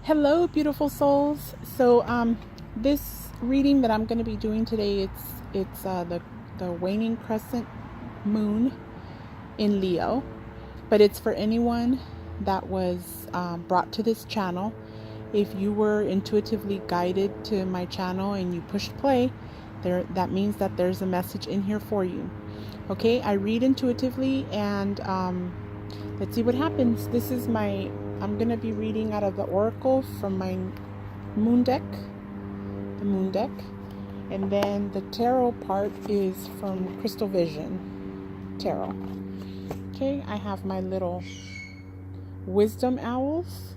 Hello, beautiful souls. So, this reading that I'm going to be doing today, it's the waning crescent moon in Leo, but it's for anyone that was brought to this channel. If you were intuitively guided to my channel and you pushed play, that means that there's a message in here for you. Okay, I read intuitively, and let's see what happens. I'm going to be reading out of the Oracle from my moon deck, the moon deck. And then the tarot part is from Crystal Vision Tarot. Okay, I have my little wisdom owls.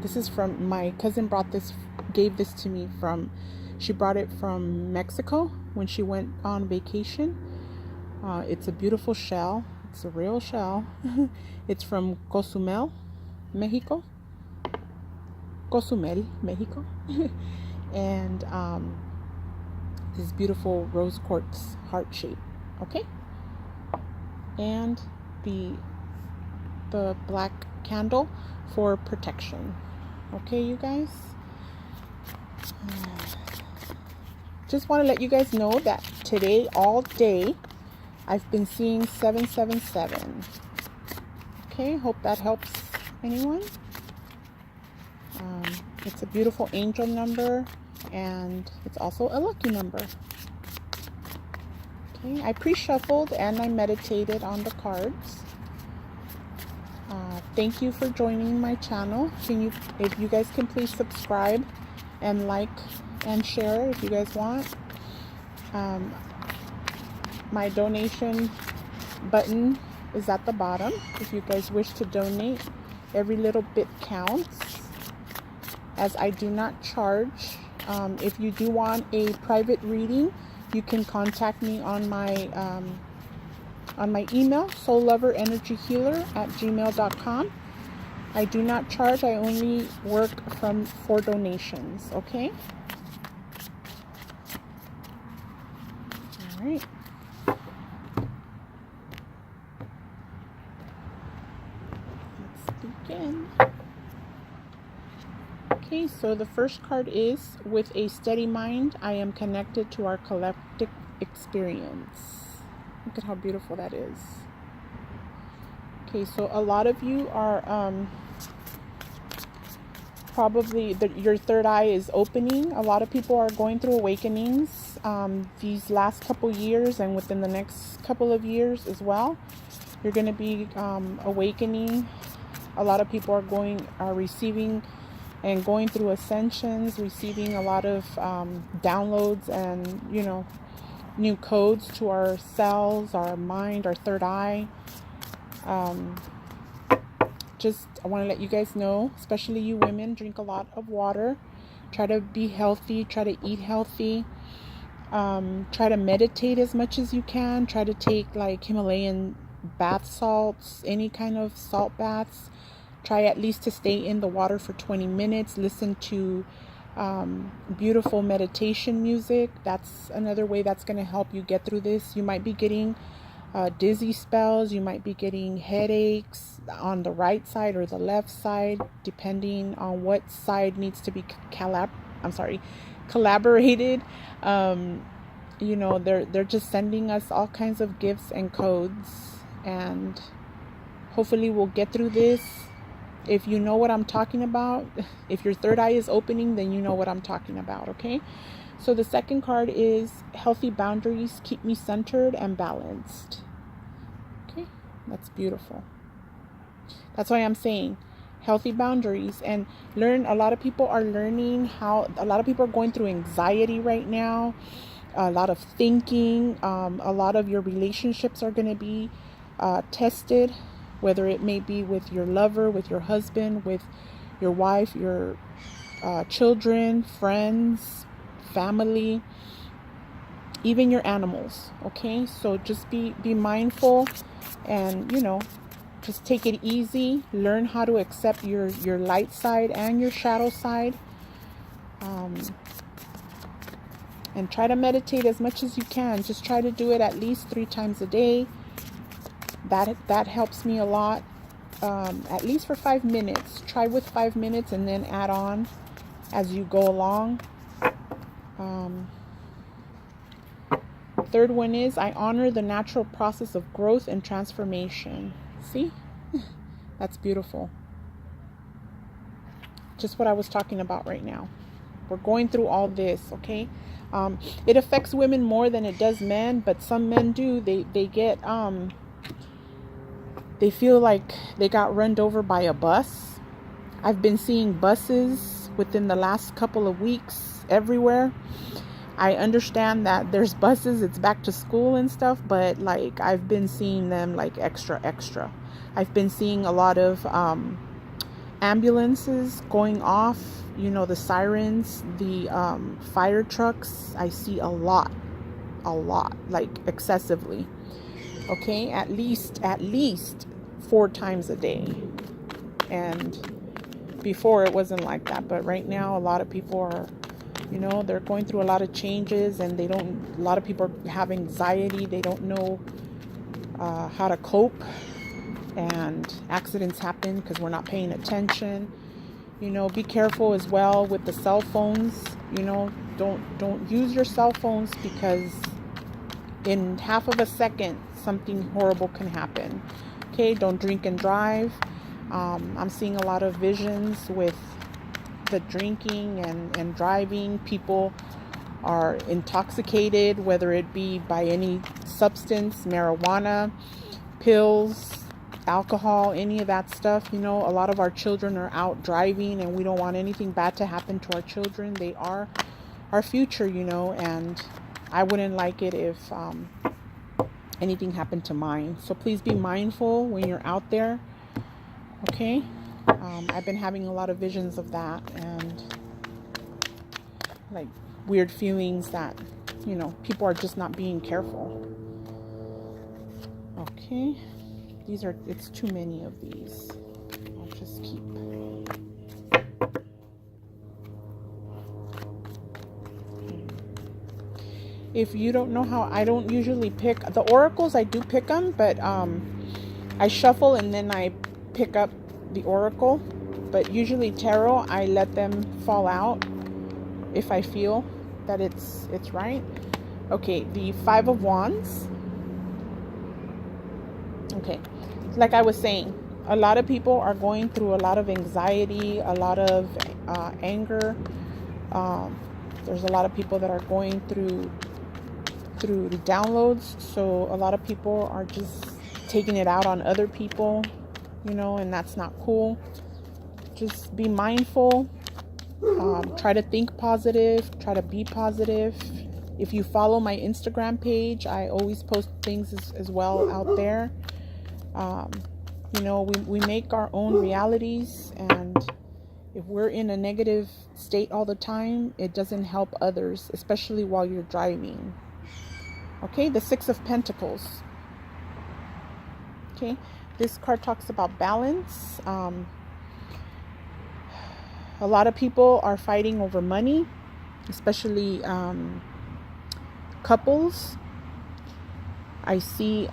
This is from my cousin gave this to me she brought it from Mexico when she went on vacation. It's a beautiful shell. It's a real shell. It's from Cozumel, Mexico. And this beautiful rose quartz heart shape. Okay. And the black candle for protection. Okay, you guys. Just want to let you guys know that today, all day, I've been seeing 777. Okay, hope that helps anyone. It's a beautiful angel number, and it's also a lucky number. Okay, I pre-shuffled and I meditated on the cards. Thank you for joining my channel. If you guys can please subscribe and like and share if you guys want. My donation button is at the bottom if you guys wish to donate. Every little bit counts, as I do not charge. If you do want a private reading, you can contact me on my email, soulloverenergyhealer@gmail.com. I do not charge. I only work for donations. Okay. All right. Okay, so the first card is, with a steady mind, I am connected to our collective experience. Look at how beautiful that is. Okay, so a lot of you are probably, your third eye is opening. A lot of people are going through awakenings these last couple years, and within the next couple of years as well. You're going to be awakening. A lot of people are receiving and going through ascensions, receiving a lot of downloads and, new codes to our cells, our mind, our third eye. I want to let you guys know, especially you women, drink a lot of water. Try to be healthy. Try to eat healthy. Try to meditate as much as you can. Try to take like Himalayan bath salts, any kind of salt baths. Try at least to stay in the water for 20 minutes. Listen to beautiful meditation music. That's another way that's going to help you get through this. You might be getting dizzy spells. You might be getting headaches on the right side or the left side, depending on what side needs to be collaborated. They're just sending us all kinds of gifts and codes, and hopefully we'll get through this. If you know what I'm talking about, if your third eye is opening, then you know what I'm talking about, okay? So the second card is healthy boundaries, keep me centered and balanced. Okay, that's beautiful. That's why I'm saying healthy boundaries, and a lot of people are going through anxiety right now, a lot of thinking. A lot of your relationships are going to be tested, whether it may be with your lover, with your husband, with your wife, your children, friends, family, even your animals. Okay, so just be mindful, and just take it easy. Learn how to accept your light side and your shadow side, and try to meditate as much as you can. Just try to do it at least 3 times a day. That helps me a lot. at least for 5 minutes. Try with 5 minutes and then add on as you go along. Third one is, I honor the natural process of growth and transformation. See? That's beautiful. Just what I was talking about right now. We're going through all this, okay? It affects women more than it does men, but some men do. They get, they feel like they got run over by a bus. I've been seeing buses within the last couple of weeks everywhere. I understand that there's buses, it's back to school and stuff, but like I've been seeing them like extra. I've been seeing a lot of ambulances going off, you know, the sirens, the fire trucks. I see a lot, like excessively. Okay, at least 4 times a day. And before it wasn't like that, but right now a lot of people are, you know, they're going through a lot of changes, and a lot of people have anxiety. They don't know how to cope, and accidents happen because we're not paying attention. You know, be careful as well with the cell phones. You know, don't use your cell phones, because in half of a second something horrible can happen. Okay, don't drink and drive. I'm seeing a lot of visions with the drinking and driving. People are intoxicated, whether it be by any substance, marijuana, pills, alcohol, any of that stuff. You know, a lot of our children are out driving, and we don't want anything bad to happen to our children. They are our future, you know, and I wouldn't like it if anything happened to mine. So please be mindful when you're out there. Okay, I've been having a lot of visions of that, and like weird feelings that, you know, people are just not being careful. Okay, it's too many of these. I'll just keep. If you don't know how, I don't usually pick the oracles. I do pick them, but I shuffle and then I pick up the oracle. But usually tarot, I let them fall out if I feel that it's right. Okay, the 5 of Wands. Okay, like I was saying, a lot of people are going through a lot of anxiety, a lot of anger. There's a lot of people that are going through the downloads, so a lot of people are just taking it out on other people, you know, and that's not cool. Just be mindful. Try to think positive, try to be positive. If you follow my Instagram page, I always post things as well out there. You know, we make our own realities, and if we're in a negative state all the time, it doesn't help others, especially while you're driving. Okay, the 6 of Pentacles. Okay, this card talks about balance. A lot of people are fighting over money, especially couples. I see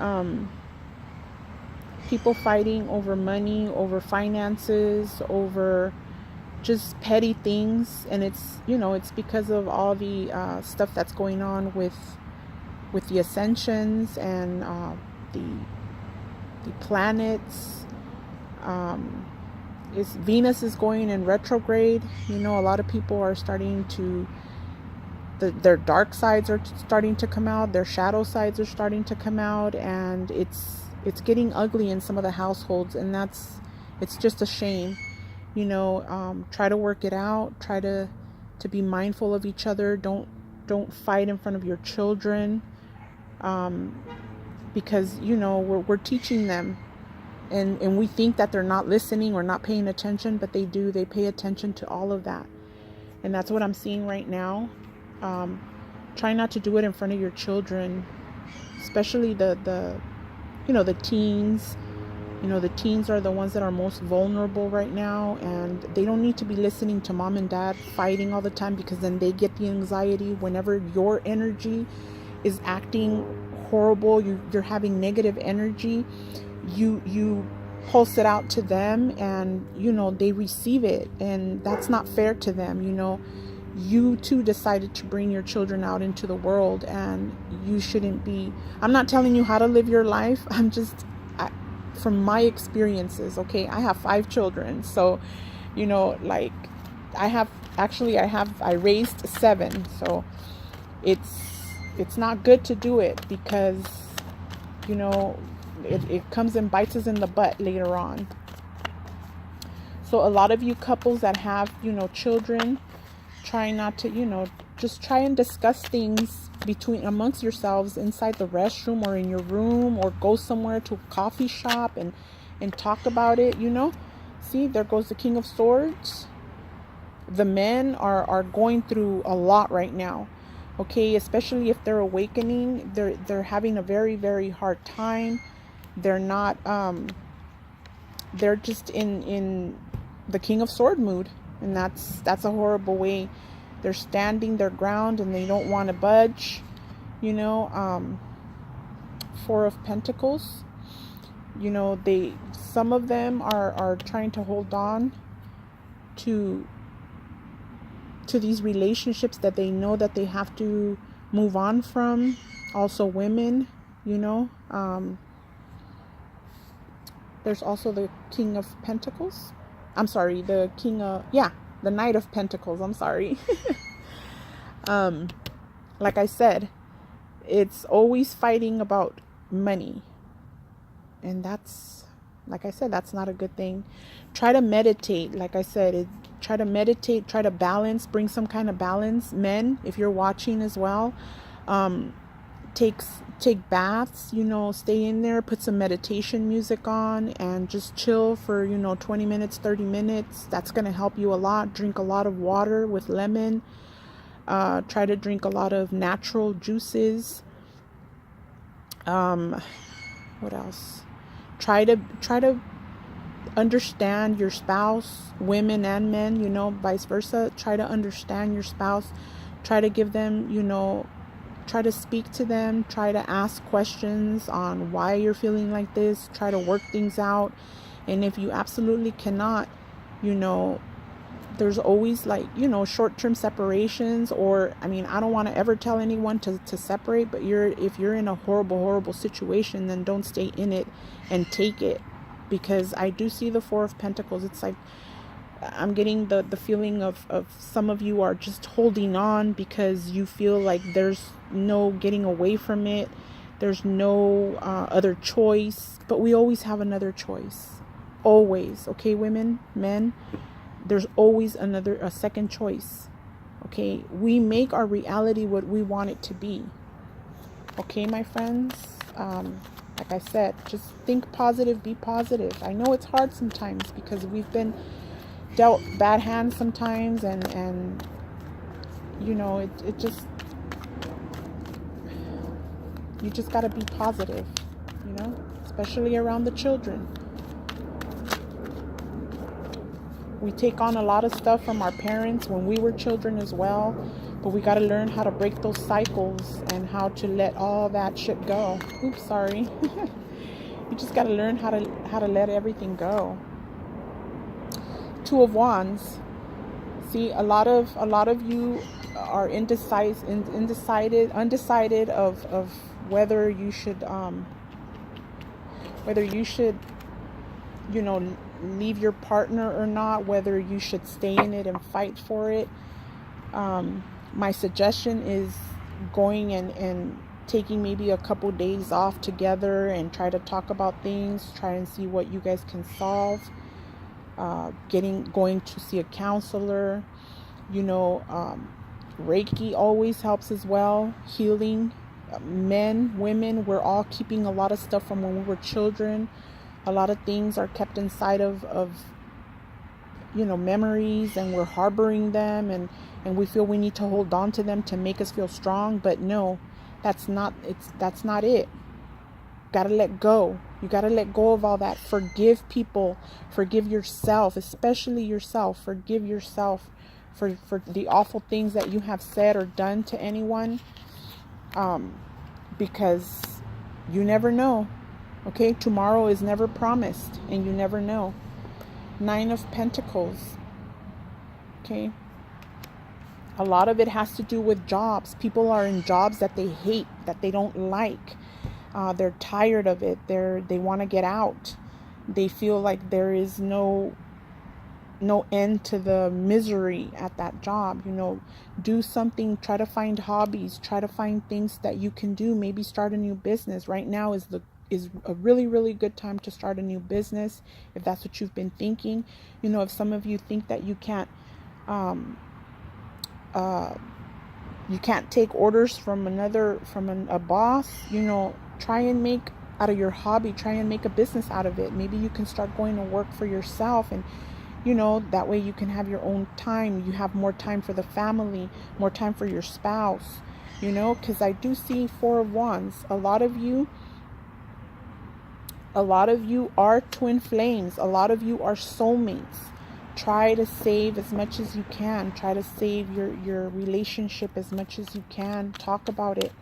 people fighting over money, over finances, over just petty things, and it's, you know, it's because of all the stuff that's going on with the ascensions and the planets. Venus is going in retrograde. You know, a lot of people are starting to, their dark sides are starting to come out, their shadow sides are starting to come out, and it's getting ugly in some of the households, and it's just a shame. You know, try to work it out, try to be mindful of each other. Don't fight in front of your children, because, you know, we're teaching them, and we think that they're not listening or not paying attention, but they do. They pay attention to all of that, and that's what I'm seeing right now. Try not to do it in front of your children, especially the you know, the teens. You know, the teens are the ones that are most vulnerable right now, and they don't need to be listening to mom and dad fighting all the time, because then they get the anxiety. Whenever your energy is acting horrible, you're having negative energy, you pulse it out to them, and they receive it, and that's not fair to them. You too decided to bring your children out into the world, and you shouldn't be. I'm not telling you how to live your life. I'm just from my experiences. Okay, I have 5 children, so like I raised 7, so it's not good to do it, because it comes and bites us in the butt later on. So a lot of you couples that have children, try not to just try and discuss things amongst yourselves inside the restroom or in your room, or go somewhere to a coffee shop and talk about it. See, there goes the King of Swords. The men are going through a lot right now. Okay, especially if they're awakening, they're having a very, very hard time. They're not they're just in the King of Sword mood, and that's a horrible way. They're standing their ground and they don't want to budge. Four of Pentacles. Some of them are trying to hold on to these relationships that they know that they have to move on from. Also women, there's also the King of Pentacles. I'm sorry, the Knight of Pentacles. I'm sorry. Like I said, it's always fighting about money. And that's, like I said, that's not a good thing. Try to meditate. Like I said, try to meditate, try to balance, bring some kind of balance. Men, if you're watching as well, take baths, stay in there, put some meditation music on, and just chill for 20 minutes, 30 minutes. That's going to help you a lot. Drink a lot of water with lemon. Try to drink a lot of natural juices. What else? Try to understand your spouse, women and men, vice versa. Try to understand your spouse. Try to give them, try to speak to them. Try to ask questions on why you're feeling like this. Try to work things out. And if you absolutely cannot, there's always short-term separations, or I don't want to ever tell anyone to separate, but if you're in a horrible situation, then don't stay in it and take it, because I do see the Four of Pentacles. It's like I'm getting the feeling of some of you are just holding on because you feel like there's no getting away from it. There's no other choice, but we always have another choice. Always. Okay, women, men, there's always a second choice. Okay, we make our reality what we want it to be. Okay, my friends, like I said, just think positive, be positive. I know it's hard sometimes because we've been dealt bad hands sometimes, and it just, you just got to be positive, especially around the children. We take on a lot of stuff from our parents when we were children as well, but we got to learn how to break those cycles and how to let all that shit go. Oops, sorry. You just got to learn how to let everything go. Two of Wands. See, a lot of you are undecided of whether you should leave your partner or not, whether you should stay in it and fight for it. My suggestion is going and taking maybe a couple days off together and try to talk about things, try and see what you guys can solve. Going to see a counselor, Reiki always helps as well. Healing. Men, women, we're all keeping a lot of stuff from when we were children. A lot of things are kept inside of memories, and we're harboring them, and we feel we need to hold on to them to make us feel strong. But no, that's not it. Gotta let go. You gotta let go of all that. Forgive people. Forgive yourself, especially yourself. Forgive yourself for the awful things that you have said or done to anyone. Because you never know. Okay, tomorrow is never promised, and you never know. 9 of Pentacles. Okay. A lot of it has to do with jobs. People are in jobs that they hate, that they don't like. They're tired of it. They want to get out. They feel like there is no end to the misery at that job. Do something. Try to find hobbies. Try to find things that you can do. Maybe start a new business. Right now is a really, really good time to start a new business, if that's what you've been thinking. If some of you think that you can't take orders from a boss, try and make out of your hobby, try and make a business out of it. Maybe you can start going to work for yourself, and that way you can have your own time. You have more time for the family, more time for your spouse, because I do see 4 of Wands. A lot of you are twin flames. A lot of you are soulmates. Try to save as much as you can. Try to save your relationship as much as you can. Talk about it.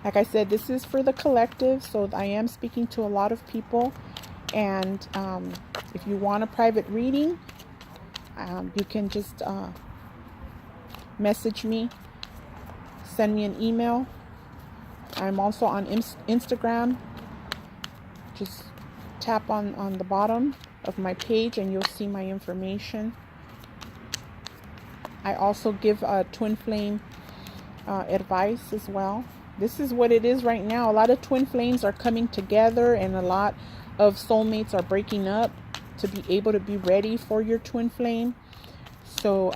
Like I said, this is for the collective, so I am speaking to a lot of people. And if you want a private reading, you can just message me, send me an email. I'm also on Instagram. Just tap on the bottom of my page and you'll see my information. I also give twin flame advice as well. This is what it is right now. A lot of twin flames are coming together, and a lot of soulmates are breaking up to be able to be ready for your twin flame. So,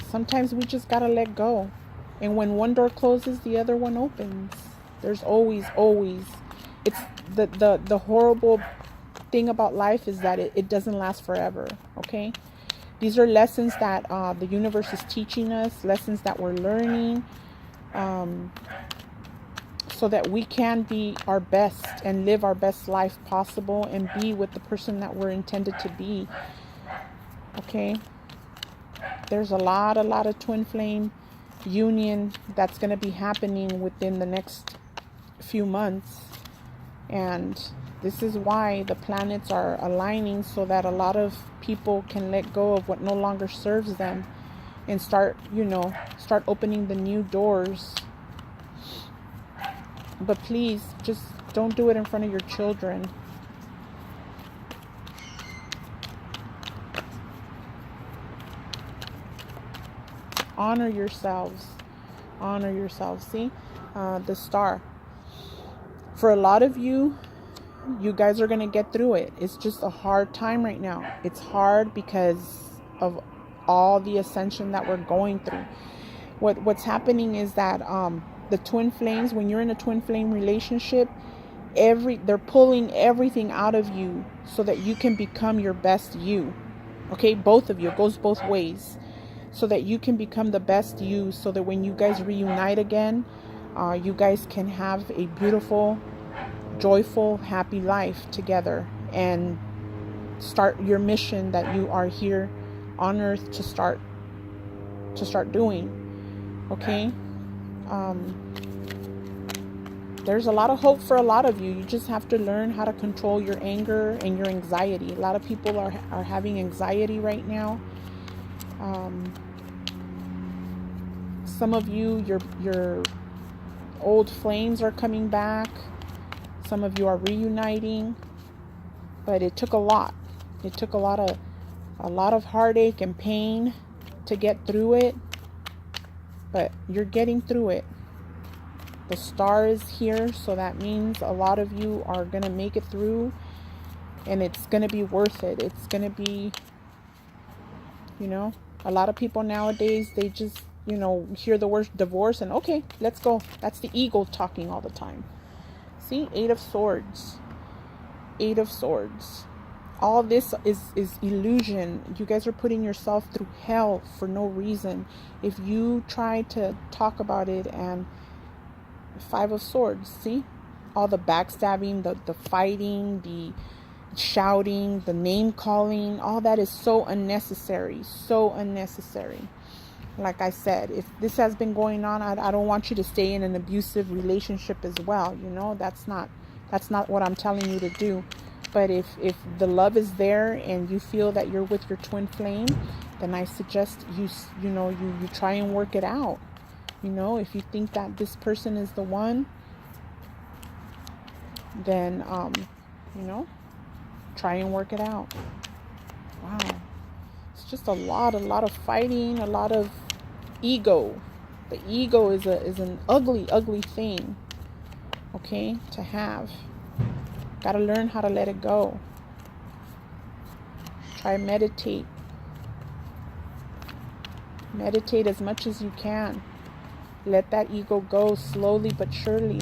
sometimes we just gotta let go. And when one door closes, the other one opens. There's always. It's the horrible thing about life is that it doesn't last forever. Okay. These are lessons that the universe is teaching us, lessons that we're learning, so that we can be our best and live our best life possible and be with the person that we're intended to be. Okay? There's a lot of twin flame union that's going to be happening within the next few months. And this is why the planets are aligning, so that a lot of people can let go of what no longer serves them and start opening the new doors. But please, just don't do it in front of your children. Honor yourselves. Honor yourselves. See? The star. For a lot of you, you guys are going to get through it. It's just a hard time right now. It's hard because of all the ascension that we're going through. What's happening is that the twin flames, when you're in a twin flame relationship, they're pulling everything out of you so that you can become your best you. Okay, both of you. It goes both ways. So that you can become the best you, so that when you guys reunite again, you guys can have a beautiful, joyful, happy life together and start your mission that you are here on earth to start doing. Okay? There's a lot of hope for a lot of you. You just have to learn how to control your anger and your anxiety. A lot of people are having anxiety right now. Some of you, your old flames are coming back. Some of you are reuniting, but it took a lot. It took a lot of heartache and pain to get through it, but you're getting through it. The star is here, so that means a lot of you are going to make it through, and it's going to be worth it. It's going to be, a lot of people nowadays, they just, hear the word divorce and okay, let's go. That's the ego talking all the time. See, 8 of Swords. 8 of Swords. All this is illusion. You guys are putting yourself through hell for no reason. If you try to talk about it, and 5 of Swords, see? All the backstabbing, the fighting, the shouting, the name calling, all that is so unnecessary. So unnecessary. Like I said, if this has been going on, I don't want you to stay in an abusive relationship as well. You know, that's not what I'm telling you to do. But if the love is there and you feel that you're with your twin flame, then I suggest you try and work it out. You know, if you think that this person is the one, then try and work it out. Wow. It's just a lot of fighting, a lot of ego. The ego is an ugly thing, okay, to have. Got to learn how to let it go. Try meditate. Meditate as much as you can. Let that ego go slowly but surely.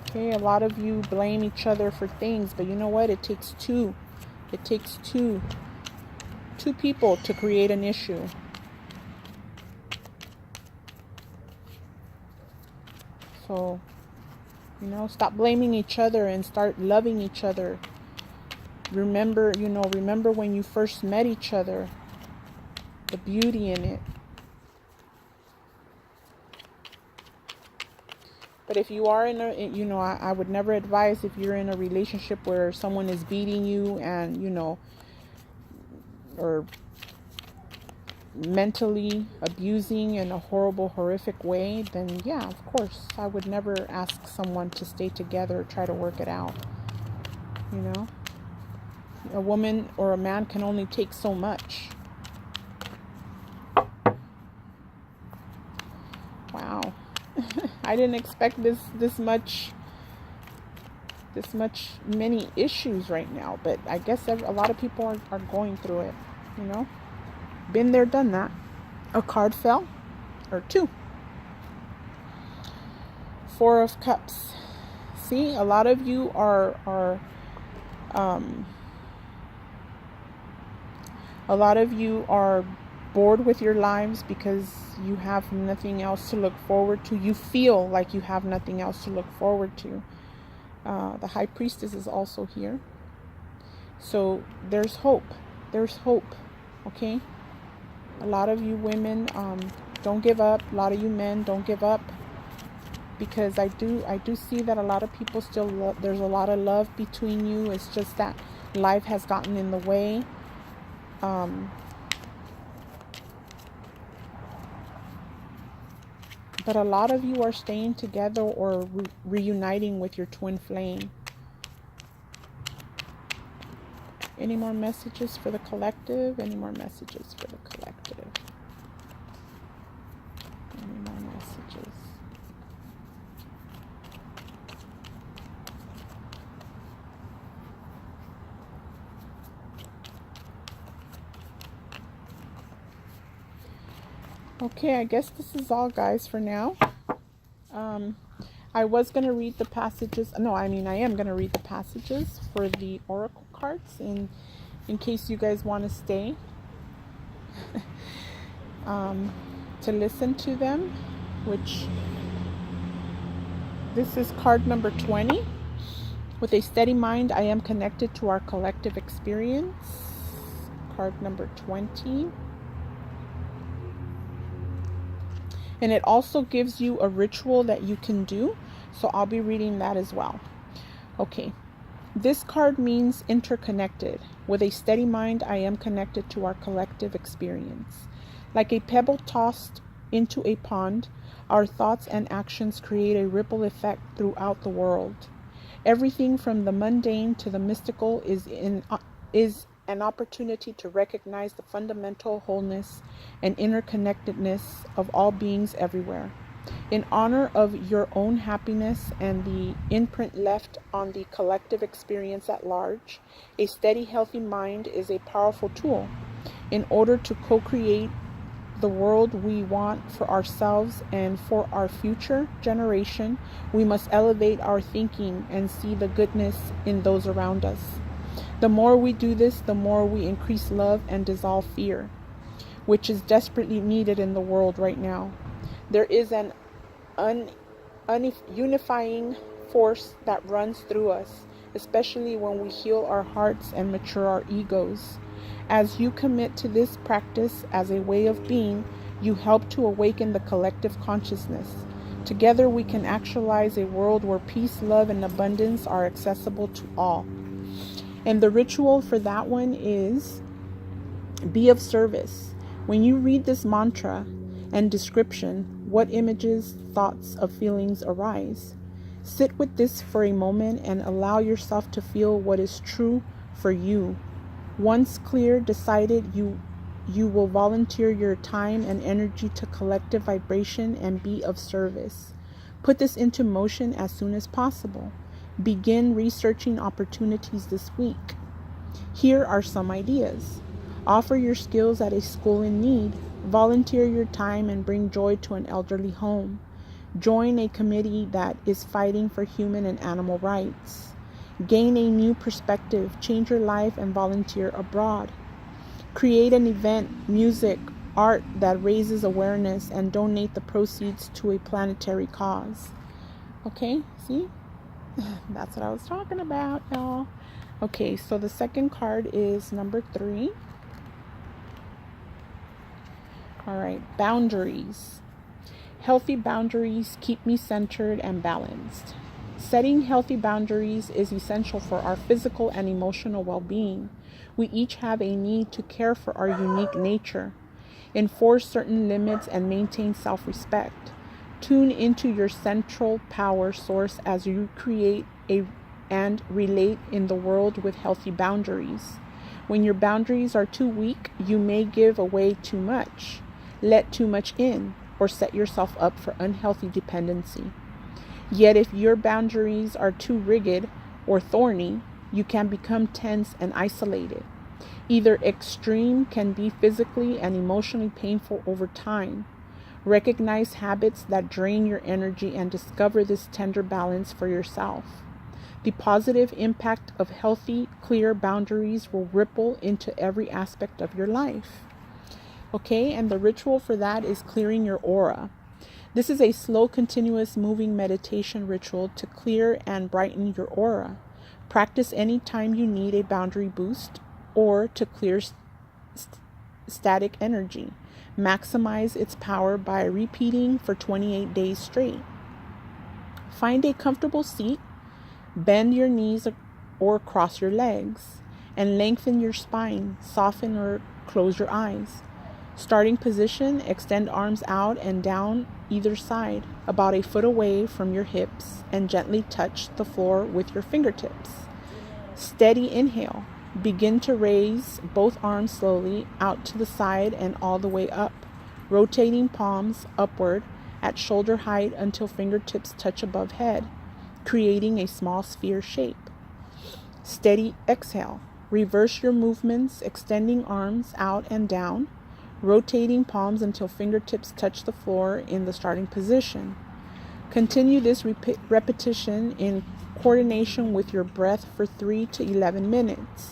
Okay, a lot of you blame each other for things, but you know what? It takes two. It takes two people to create an issue. So, stop blaming each other and start loving each other. Remember when you first met each other, the beauty in it. But if you are I would never advise if you're in a relationship where someone is beating you and, or mentally abusing in a horrific way, then yeah, of course, I would never ask someone to stay together or try to work it out. A woman or a man can only take so much. Wow. I didn't expect this many issues right now, but I guess a lot of people are going through it, Been there, done that. A card fell, or two. Four of Cups. See, a lot of you are bored with your lives because you have nothing else to look forward to. You feel like you have nothing else to look forward to. The High Priestess is also here. So there's hope. There's hope. Okay? A lot of you women, don't give up. A lot of you men, don't give up. Because I do see that a lot of people still there's a lot of love between you. It's just that life has gotten in the way. But a lot of you are staying together or reuniting with your twin flame. Any more messages for the collective? Any more messages for the collective? Any more messages? Okay, I guess this is all, guys, for now. I was going to read the passages. No, I am going to read the passages for the oracle cards in case you guys want to stay to listen to them, which this is card number 20. With a steady mind, I am connected to our collective experience. Card number 20. And it also gives you a ritual that you can do. So I'll be reading that as well. Okay. This card means interconnected. With a steady mind, I am connected to our collective experience. Like a pebble tossed into a pond, our thoughts and actions create a ripple effect throughout the world. Everything from the mundane to the mystical is an opportunity to recognize the fundamental wholeness and interconnectedness of all beings everywhere. In honor of your own happiness and the imprint left on the collective experience at large, a steady, healthy mind is a powerful tool. In order to co-create the world we want for ourselves and for our future generation, we must elevate our thinking and see the goodness in those around us. The more we do this, the more we increase love and dissolve fear, which is desperately needed in the world right now. There is an unifying force that runs through us, especially when we heal our hearts and mature our egos. As you commit to this practice as a way of being, you help to awaken the collective consciousness. Together we can actualize a world where peace, love, and abundance are accessible to all. And the ritual for that one is be of service. When you read this mantra and description, what images, thoughts, of feelings arise? Sit with this for a moment and allow yourself to feel what is true for you. Once clear, decided, you will volunteer your time and energy to collective vibration and be of service. Put this into motion as soon as possible. Begin researching opportunities this week. Here are some ideas. Offer your skills at a school in need. Volunteer your time and bring joy to an elderly home. Join a committee that is fighting for human and animal rights. Gain a new perspective, change your life, and volunteer abroad. Create an event, music, art that raises awareness and donate the proceeds to a planetary cause. Okay, see? That's what I was talking about, y'all. Okay, so the second card is number 3. All right, boundaries. Healthy boundaries keep me centered and balanced. Setting healthy boundaries is essential for our physical and emotional well-being. We each have a need to care for our unique nature, enforce certain limits, and maintain self-respect. Tune into your central power source as you create and relate in the world with healthy boundaries. When your boundaries are too weak, you may give away too much, let too much in, or set yourself up for unhealthy dependency. Yet if your boundaries are too rigid or thorny, you can become tense and isolated. Either extreme can be physically and emotionally painful over time. Recognize habits that drain your energy and discover this tender balance for yourself. The positive impact of healthy, clear boundaries will ripple into every aspect of your life. Okay, and the ritual for that is clearing your aura. This is a slow, continuous, moving meditation ritual to clear and brighten your aura. Practice anytime you need a boundary boost or to clear static energy. Maximize its power by repeating for 28 days straight. Find a comfortable seat, bend your knees or cross your legs, and lengthen your spine. Soften or close your eyes. Starting position, extend arms out and down either side, about a foot away from your hips, and gently touch the floor with your fingertips. Steady inhale. Begin to raise both arms slowly out to the side and all the way up, rotating palms upward at shoulder height until fingertips touch above head, creating a small sphere shape. Steady exhale. Reverse your movements, extending arms out and down, rotating palms until fingertips touch the floor in the starting position. Continue this repetition in coordination with your breath for 3 to 11 minutes.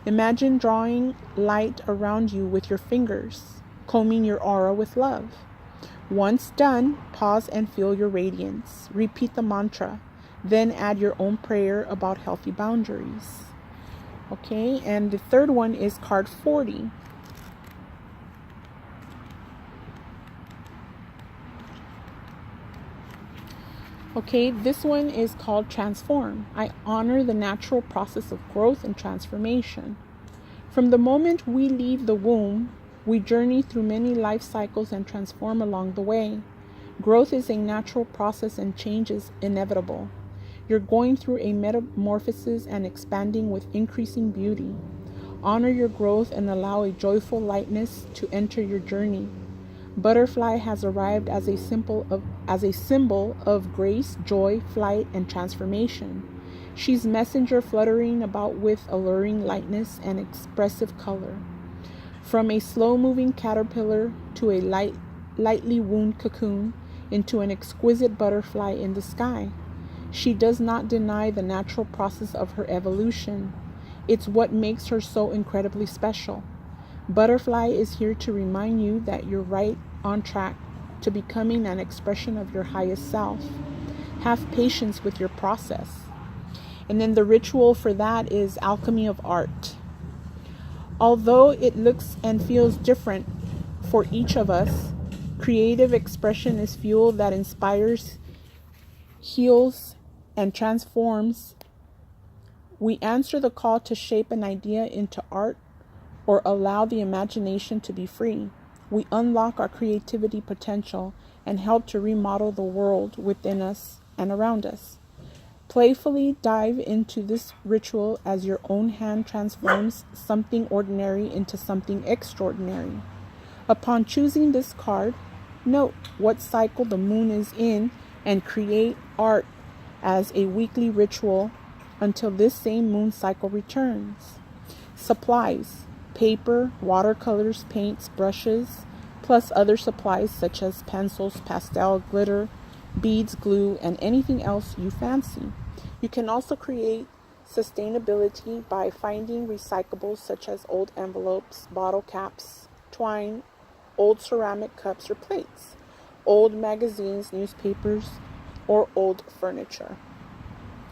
Imagine drawing light around you with your fingers, combing your aura with love. Once done, pause and feel your radiance. Repeat the mantra, then add your own prayer about healthy boundaries. Okay, and the third one is card 40. Okay, this one is called Transform. I honor the natural process of growth and transformation. From the moment we leave the womb, we journey through many life cycles and transform along the way. Growth is a natural process and change is inevitable. You're going through a metamorphosis and expanding with increasing beauty. Honor your growth and allow a joyful lightness to enter your journey. Butterfly has arrived as a symbol of grace, joy, flight, and transformation. She's messenger fluttering about with alluring lightness and expressive color. From a slow-moving caterpillar to a lightly wound cocoon into an exquisite butterfly in the sky. She does not deny the natural process of her evolution. It's what makes her so incredibly special. Butterfly is here to remind you that you're right on track to becoming an expression of your highest self. Have patience with your process. And then the ritual for that is alchemy of art. Although it looks and feels different for each of us, creative expression is fuel that inspires, heals, and transforms. We answer the call to shape an idea into art or allow the imagination to be free. We unlock our creativity potential and help to remodel the world within us and around us. Playfully dive into this ritual as your own hand transforms something ordinary into something extraordinary. Upon choosing this card, note what cycle the moon is in and create art as a weekly ritual until this same moon cycle returns. Supplies: paper, watercolors, paints, brushes, plus other supplies such as pencils, pastel, glitter, beads, glue, and anything else you fancy. You can also create sustainability by finding recyclables such as old envelopes, bottle caps, twine, old ceramic cups or plates, old magazines, newspapers, or old furniture.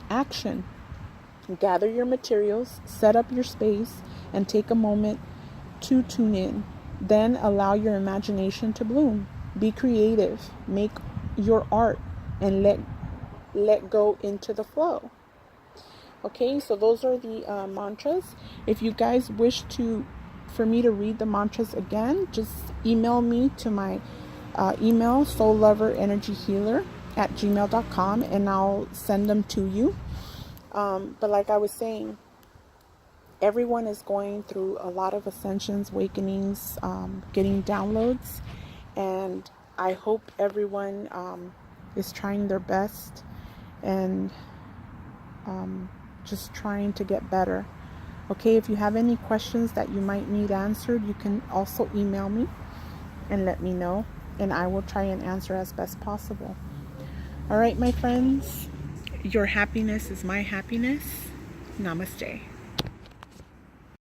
Action: gather your materials, set up your space, and take a moment to tune in. Then allow your imagination to bloom. Be creative, make your art, and let go into the flow. Okay, so those are the mantras. If you guys wish for me to read the mantras again, just email me to my email, soulloverenergyhealer@gmail.com, and I'll send them to you. But like I was saying, everyone is going through a lot of ascensions, awakenings, getting downloads, and I hope everyone is trying their best and just trying to get better. Okay, if you have any questions that you might need answered, you can also email me and let me know, and I will try and answer as best possible. All right, my friends, your happiness is my happiness. Namaste.